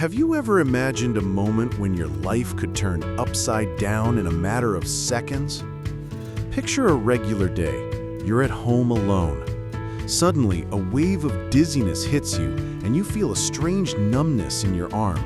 Have you ever imagined a moment when your life could turn upside down in a matter of seconds? Picture a regular day. You're at home alone. Suddenly, a wave of dizziness hits you, and you feel a strange numbness in your arm.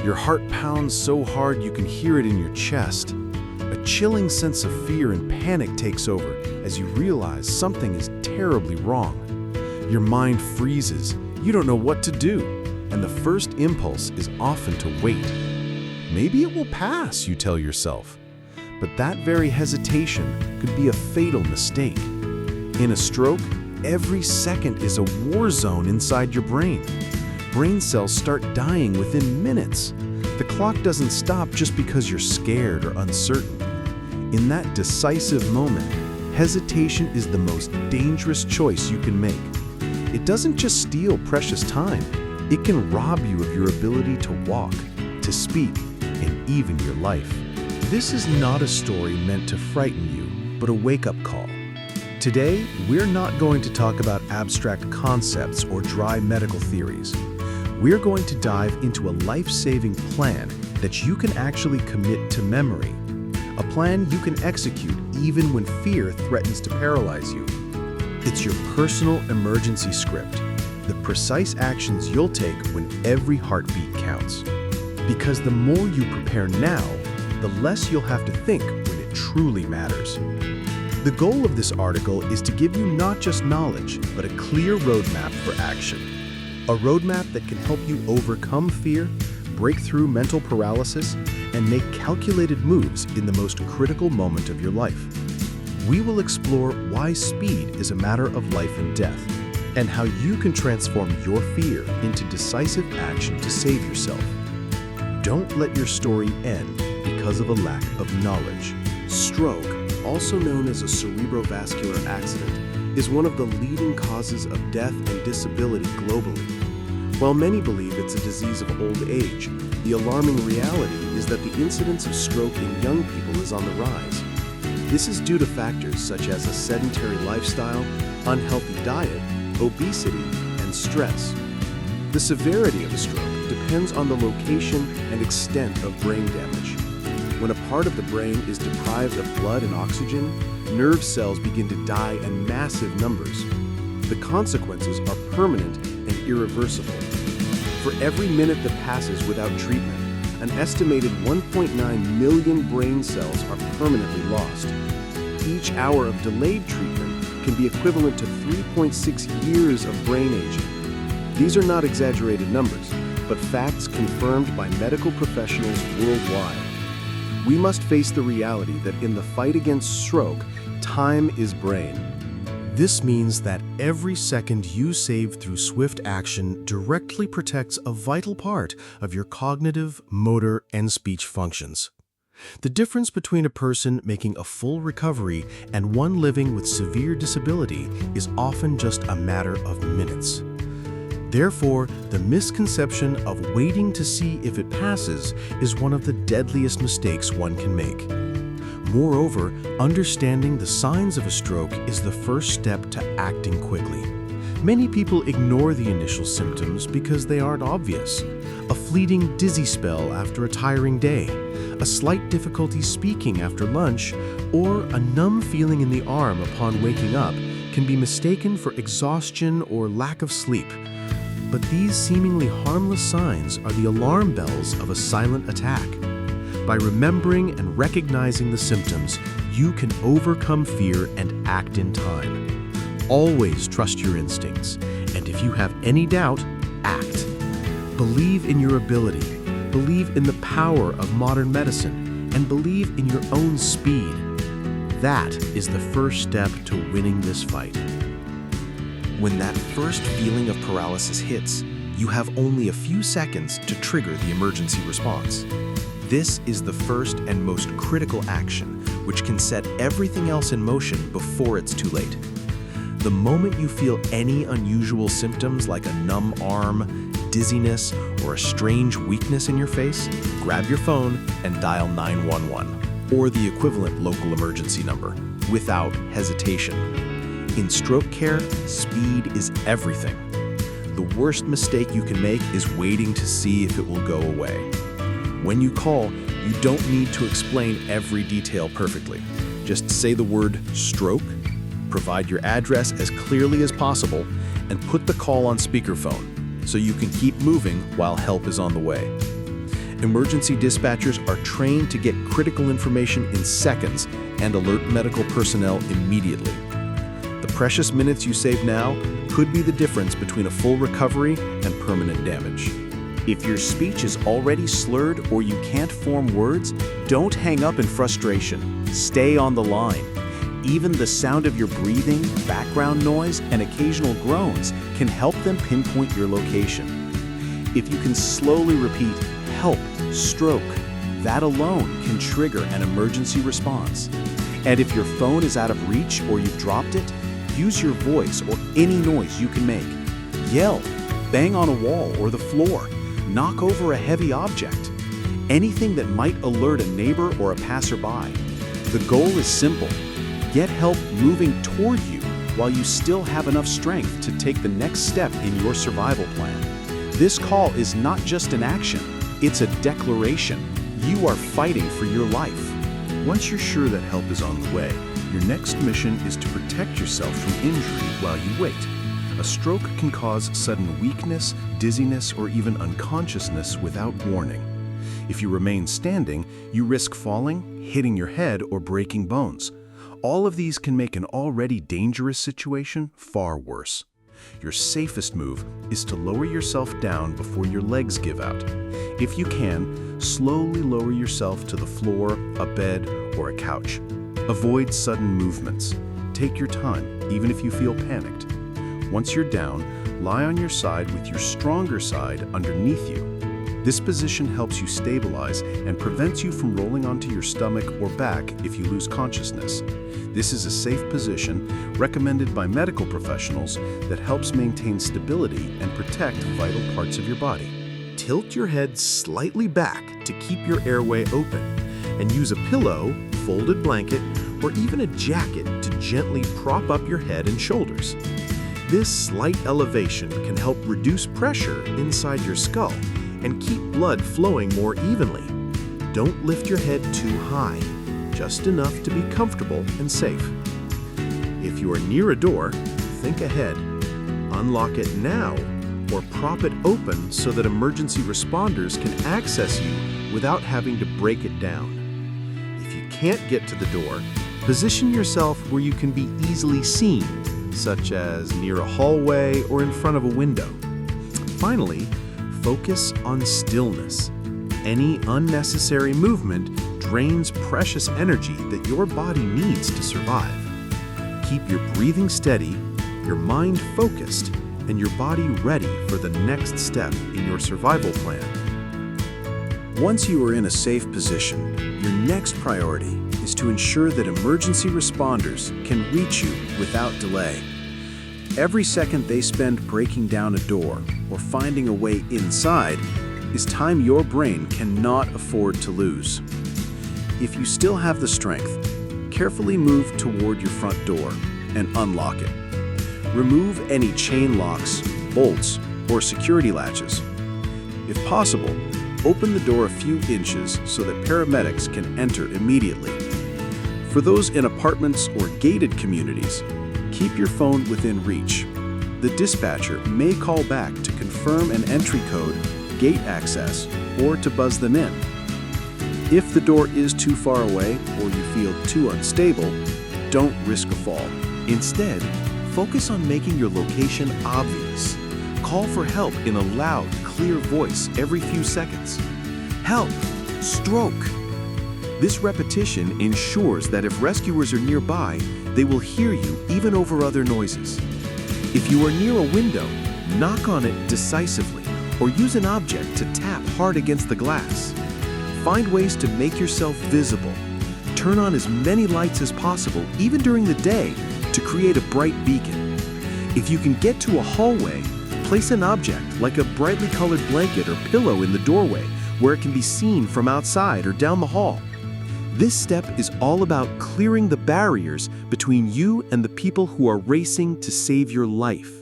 Your heart pounds so hard you can hear it in your chest. A chilling sense of fear and panic takes over as you realize something is terribly wrong. Your mind freezes. You don't know what to do, and the first impulse is often to wait. Maybe it will pass, you tell yourself. But that very hesitation could be a fatal mistake. In a stroke, every second is a war zone inside your brain. Brain cells start dying within minutes. The clock doesn't stop just because you're scared or uncertain. In that decisive moment, hesitation is the most dangerous choice you can make. It doesn't just steal precious time. It can rob you of your ability to walk, to speak, and even your life. This is not a story meant to frighten you, but a wake-up call. Today, we're not going to talk about abstract concepts or dry medical theories. We're going to dive into a life-saving plan that you can actually commit to memory. A plan you can execute even when fear threatens to paralyze you. It's your personal emergency script, the precise actions you'll take when every heartbeat counts. Because the more you prepare now, the less you'll have to think when it truly matters. The goal of this article is to give you not just knowledge, but a clear roadmap for action. A roadmap that can help you overcome fear, break through mental paralysis, and make calculated moves in the most critical moment of your life. We will explore why speed is a matter of life and death, and how you can transform your fear into decisive action to save yourself. Don't let your story end because of a lack of knowledge. Stroke, also known as a cerebrovascular accident, is one of the leading causes of death and disability globally. While many believe it's a disease of old age, the alarming reality is that the incidence of stroke in young people is on the rise. This is due to factors such as a sedentary lifestyle, unhealthy diet, obesity, and stress. The severity of a stroke depends on the location and extent of brain damage. When a part of the brain is deprived of blood and oxygen, nerve cells begin to die in massive numbers. The consequences are permanent and irreversible. For every minute that passes without treatment, an estimated 1.9 million brain cells are permanently lost. Each hour of delayed treatment can be equivalent to 3.6 years of brain aging. These are not exaggerated numbers, but facts confirmed by medical professionals worldwide. We must face the reality that in the fight against stroke, time is brain. This means that every second you save through swift action directly protects a vital part of your cognitive, motor, and speech functions. The difference between a person making a full recovery and one living with severe disability is often just a matter of minutes. Therefore, the misconception of waiting to see if it passes is one of the deadliest mistakes one can make. Moreover, understanding the signs of a stroke is the first step to acting quickly. Many people ignore the initial symptoms because they aren't obvious. A fleeting dizzy spell after a tiring day, a slight difficulty speaking after lunch, or a numb feeling in the arm upon waking up can be mistaken for exhaustion or lack of sleep. But these seemingly harmless signs are the alarm bells of a silent attack. By remembering and recognizing the symptoms, you can overcome fear and act in time. Always trust your instincts, and if you have any doubt, act. Believe in your ability, believe in the power of modern medicine, and believe in your own speed. That is the first step to winning this fight. When that first feeling of paralysis hits, you have only a few seconds to trigger the emergency response. This is the first and most critical action, which can set everything else in motion before it's too late. The moment you feel any unusual symptoms like a numb arm, dizziness, or a strange weakness in your face, grab your phone and dial 911, or the equivalent local emergency number, without hesitation. In stroke care, speed is everything. The worst mistake you can make is waiting to see if it will go away. When you call, you don't need to explain every detail perfectly. Just say the word stroke, provide your address as clearly as possible, and put the call on speakerphone so you can keep moving while help is on the way. Emergency dispatchers are trained to get critical information in seconds and alert medical personnel immediately. The precious minutes you save now could be the difference between a full recovery and permanent damage. If your speech is already slurred or you can't form words, don't hang up in frustration. Stay on the line. Even the sound of your breathing, background noise, and occasional groans can help them pinpoint your location. If you can slowly repeat, "help, stroke," that alone can trigger an emergency response. And if your phone is out of reach or you've dropped it, use your voice or any noise you can make. Yell, bang on a wall or the floor, knock over a heavy object. Anything that might alert a neighbor or a passerby. The goal is simple. Get help moving toward you while you still have enough strength to take the next step in your survival plan. This call is not just an action, it's a declaration. You are fighting for your life. Once you're sure that help is on the way, your next mission is to protect yourself from injury while you wait. A stroke can cause sudden weakness, dizziness, or even unconsciousness without warning. If you remain standing, you risk falling, hitting your head, or breaking bones. All of these can make an already dangerous situation far worse. Your safest move is to lower yourself down before your legs give out. If you can, slowly lower yourself to the floor, a bed, or a couch. Avoid sudden movements. Take your time, even if you feel panicked. Once you're down, lie on your side with your stronger side underneath you. This position helps you stabilize and prevents you from rolling onto your stomach or back if you lose consciousness. This is a safe position recommended by medical professionals that helps maintain stability and protect vital parts of your body. Tilt your head slightly back to keep your airway open, and use a pillow, folded blanket, or even a jacket to gently prop up your head and shoulders. This slight elevation can help reduce pressure inside your skull and keep blood flowing more evenly. Don't lift your head too high, just enough to be comfortable and safe. If you are near a door, think ahead. Unlock it now or prop it open so that emergency responders can access you without having to break it down. If you can't get to the door, position yourself where you can be easily seen, such as near a hallway or in front of a window. Finally, focus on stillness. Any unnecessary movement drains precious energy that your body needs to survive. Keep your breathing steady, your mind focused, and your body ready for the next step in your survival plan. Once you are in a safe position, your next priority is to ensure that emergency responders can reach you without delay. Every second they spend breaking down a door or finding a way inside is time your brain cannot afford to lose. If you still have the strength, carefully move toward your front door and unlock it. Remove any chain locks, bolts, or security latches. If possible, open the door a few inches so that paramedics can enter immediately. For those in apartments or gated communities, keep your phone within reach. The dispatcher may call back to confirm an entry code, gate access, or to buzz them in. If the door is too far away or you feel too unstable, don't risk a fall. Instead, focus on making your location obvious. Call for help in a loud, clear voice every few seconds. Help! Stroke! This repetition ensures that if rescuers are nearby, they will hear you even over other noises. If you are near a window, knock on it decisively or use an object to tap hard against the glass. Find ways to make yourself visible. Turn on as many lights as possible, even during the day, to create a bright beacon. If you can get to a hallway, place an object like a brightly colored blanket or pillow in the doorway where it can be seen from outside or down the hall. This step is all about clearing the barriers between you and the people who are racing to save your life.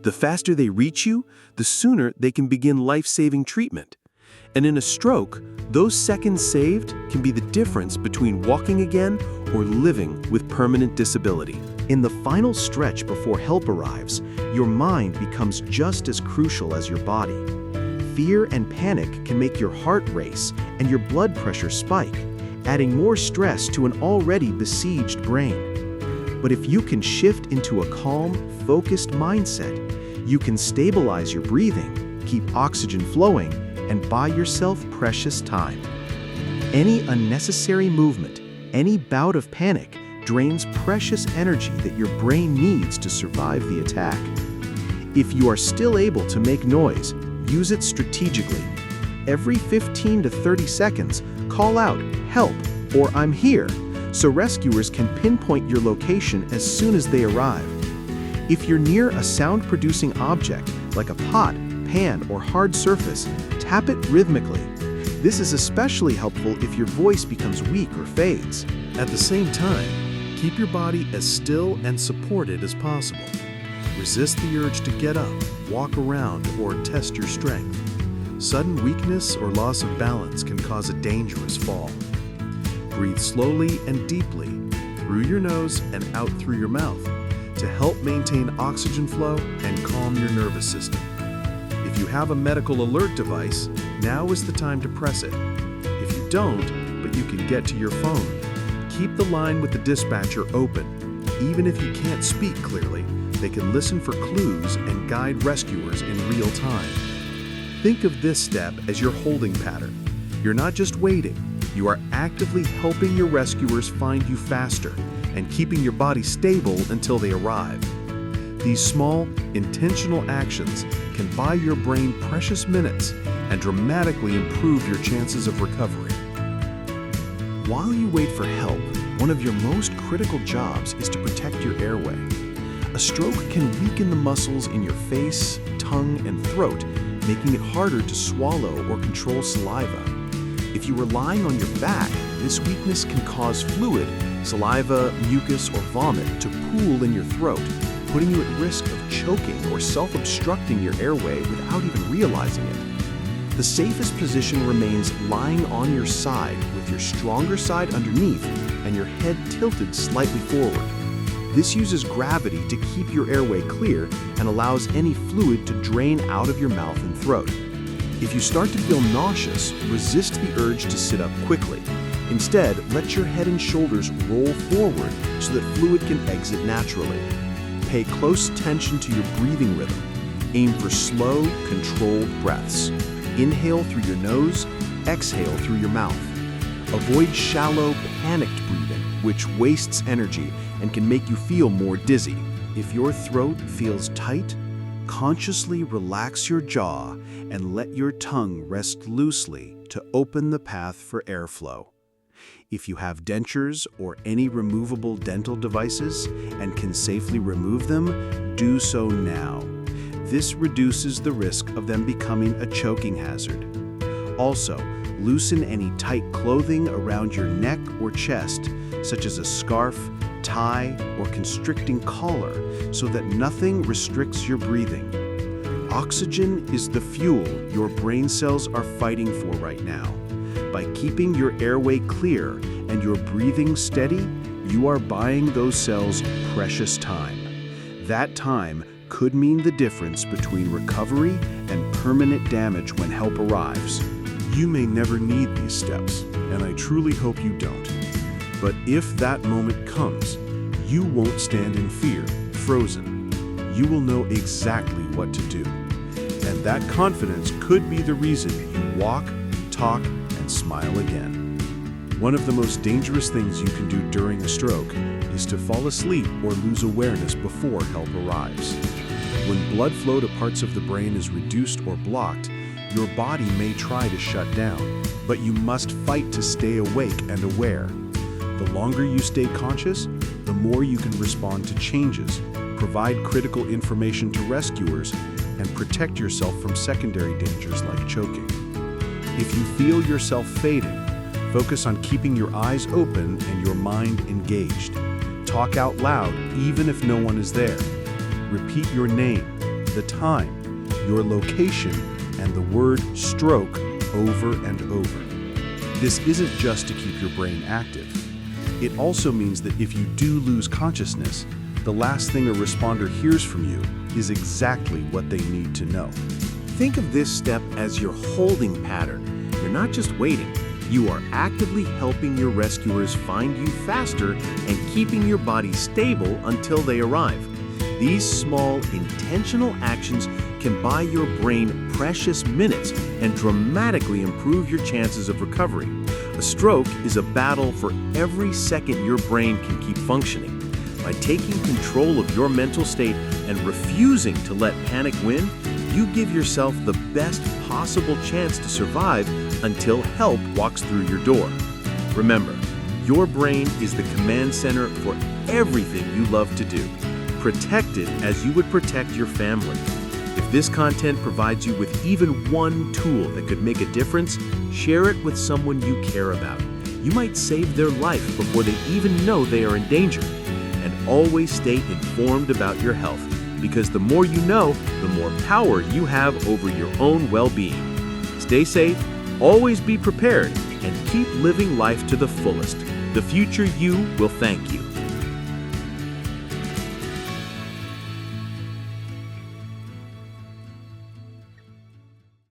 The faster they reach you, the sooner they can begin life-saving treatment. And in a stroke, those seconds saved can be the difference between walking again or living with permanent disability. In the final stretch before help arrives, your mind becomes just as crucial as your body. Fear and panic can make your heart race and your blood pressure spike, adding more stress to an already besieged brain. But if you can shift into a calm, focused mindset, you can stabilize your breathing, keep oxygen flowing, and buy yourself precious time. Any unnecessary movement, any bout of panic, drains precious energy that your brain needs to survive the attack. If you are still able to make noise, use it strategically. Every 15 to 30 seconds, call out, "Help," or "I'm here," so rescuers can pinpoint your location as soon as they arrive. If you're near a sound-producing object, like a pot, pan, or hard surface, tap it rhythmically. This is especially helpful if your voice becomes weak or fades. At the same time, keep your body as still and supported as possible. Resist the urge to get up, walk around, or test your strength. Sudden weakness or loss of balance can cause a dangerous fall. Breathe slowly and deeply, through your nose and out through your mouth, to help maintain oxygen flow and calm your nervous system. If you have a medical alert device, now is the time to press it. If you don't, but you can get to your phone, keep the line with the dispatcher open. Even if you can't speak clearly, they can listen for clues and guide rescuers in real time. Think of this step as your holding pattern. You're not just waiting, you are actively helping your rescuers find you faster and keeping your body stable until they arrive. These small, intentional actions can buy your brain precious minutes and dramatically improve your chances of recovery. While you wait for help, one of your most critical jobs is to protect your airway. A stroke can weaken the muscles in your face, tongue, and throat, making it harder to swallow or control saliva. If you are lying on your back, this weakness can cause fluid, saliva, mucus, or vomit to pool in your throat, putting you at risk of choking or self-obstructing your airway without even realizing it. The safest position remains lying on your side with your stronger side underneath and your head tilted slightly forward. This uses gravity to keep your airway clear and allows any fluid to drain out of your mouth and throat. If you start to feel nauseous, resist the urge to sit up quickly. Instead, let your head and shoulders roll forward so that fluid can exit naturally. Pay close attention to your breathing rhythm. Aim for slow, controlled breaths. Inhale through your nose, exhale through your mouth. Avoid shallow, panicked breathing, which wastes energy and can make you feel more dizzy. If your throat feels tight, consciously relax your jaw and let your tongue rest loosely to open the path for airflow. If you have dentures or any removable dental devices and can safely remove them, do so now. This reduces the risk of them becoming a choking hazard. Also, loosen any tight clothing around your neck or chest, such as a scarf, tie, or constricting collar, so that nothing restricts your breathing. Oxygen is the fuel your brain cells are fighting for right now. By keeping your airway clear and your breathing steady, you are buying those cells precious time. That time could mean the difference between recovery and permanent damage when help arrives. You may never need these steps, and I truly hope you don't. But if that moment comes, you won't stand in fear, frozen. You will know exactly what to do. And that confidence could be the reason you walk, talk, and smile again. One of the most dangerous things you can do during a stroke is to fall asleep or lose awareness before help arrives. When blood flow to parts of the brain is reduced or blocked, your body may try to shut down, but you must fight to stay awake and aware. The longer you stay conscious, the more you can respond to changes, provide critical information to rescuers, and protect yourself from secondary dangers like choking. If you feel yourself fading, focus on keeping your eyes open and your mind engaged. Talk out loud even if no one is there. Repeat your name, the time, your location, and the word stroke over and over. This isn't just to keep your brain active. It also means that if you do lose consciousness, the last thing a responder hears from you is exactly what they need to know. Think of this step as your holding pattern. You're not just waiting. You are actively helping your rescuers find you faster and keeping your body stable until they arrive. These small, intentional actions can buy your brain precious minutes and dramatically improve your chances of recovery. A stroke is a battle for every second your brain can keep functioning. By taking control of your mental state and refusing to let panic win, you give yourself the best possible chance to survive until help walks through your door. Remember, your brain is the command center for everything you love to do. Protect it as you would protect your family. If this content provides you with even one tool that could make a difference, share it with someone you care about. You might save their life before they even know they are in danger. And always stay informed about your health, because the more you know, the more power you have over your own well-being. Stay safe, always be prepared, and keep living life to the fullest. The future you will thank you.